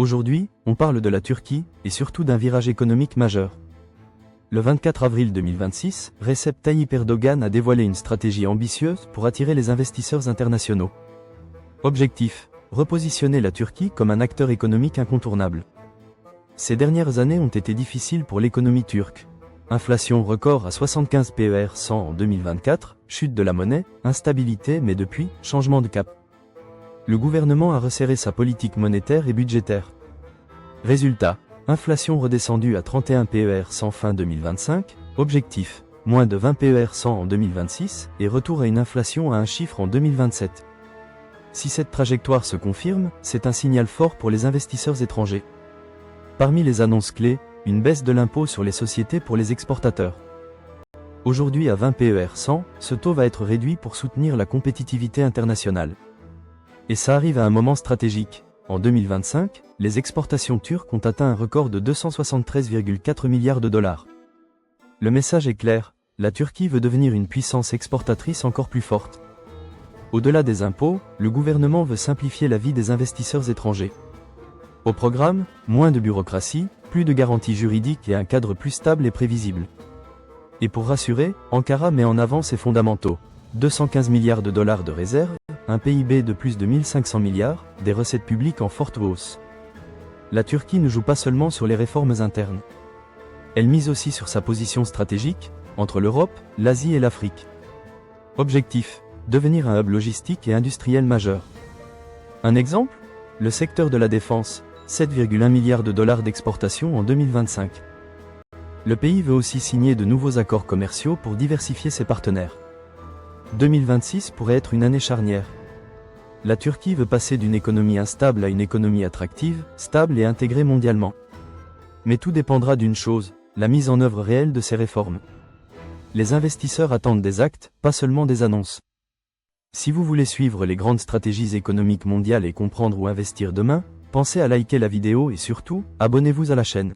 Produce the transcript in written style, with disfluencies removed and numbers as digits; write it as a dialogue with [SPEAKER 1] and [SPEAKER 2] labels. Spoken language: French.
[SPEAKER 1] Aujourd'hui, on parle de la Turquie, et surtout d'un virage économique majeur. Le 24 avril 2026, Recep Tayyip Erdogan a dévoilé une stratégie ambitieuse pour attirer les investisseurs internationaux. Objectif: repositionner la Turquie comme un acteur économique incontournable. Ces dernières années ont été difficiles pour l'économie turque. Inflation record à 75 PER 100 en 2024, chute de la monnaie, instabilité mais depuis, changement de cap. Le gouvernement a resserré sa politique monétaire et budgétaire. Résultat: inflation redescendue à 31 PER 100 fin 2025, objectif, moins de 20 PER 100 en 2026, et retour à une inflation à un chiffre en 2027. Si cette trajectoire se confirme, c'est un signal fort pour les investisseurs étrangers. Parmi les annonces clés, une baisse de l'impôt sur les sociétés pour les exportateurs. Aujourd'hui à 20 PER 100, ce taux va être réduit pour soutenir la compétitivité internationale. Et ça arrive à un moment stratégique. En 2025, les exportations turques ont atteint un record de 273,4 milliards de dollars. Le message est clair, la Turquie veut devenir une puissance exportatrice encore plus forte. Au-delà des impôts, le gouvernement veut simplifier la vie des investisseurs étrangers. Au programme, moins de bureaucratie, plus de garanties juridiques et un cadre plus stable et prévisible. Et pour rassurer, Ankara met en avant ses fondamentaux. 215 milliards de dollars de réserves, un PIB de plus de 1500 milliards, des recettes publiques en forte hausse. La Turquie ne joue pas seulement sur les réformes internes. Elle mise aussi sur sa position stratégique, entre l'Europe, l'Asie et l'Afrique. Objectif: devenir un hub logistique et industriel majeur. Un exemple? Le secteur de la défense, 7,1 milliards de dollars d'exportation en 2025. Le pays veut aussi signer de nouveaux accords commerciaux pour diversifier ses partenaires. 2026 pourrait être une année charnière. La Turquie veut passer d'une économie instable à une économie attractive, stable et intégrée mondialement. Mais tout dépendra d'une chose, la mise en œuvre réelle de ces réformes. Les investisseurs attendent des actes, pas seulement des annonces. Si vous voulez suivre les grandes stratégies économiques mondiales et comprendre où investir demain, pensez à liker la vidéo et surtout, abonnez-vous à la chaîne.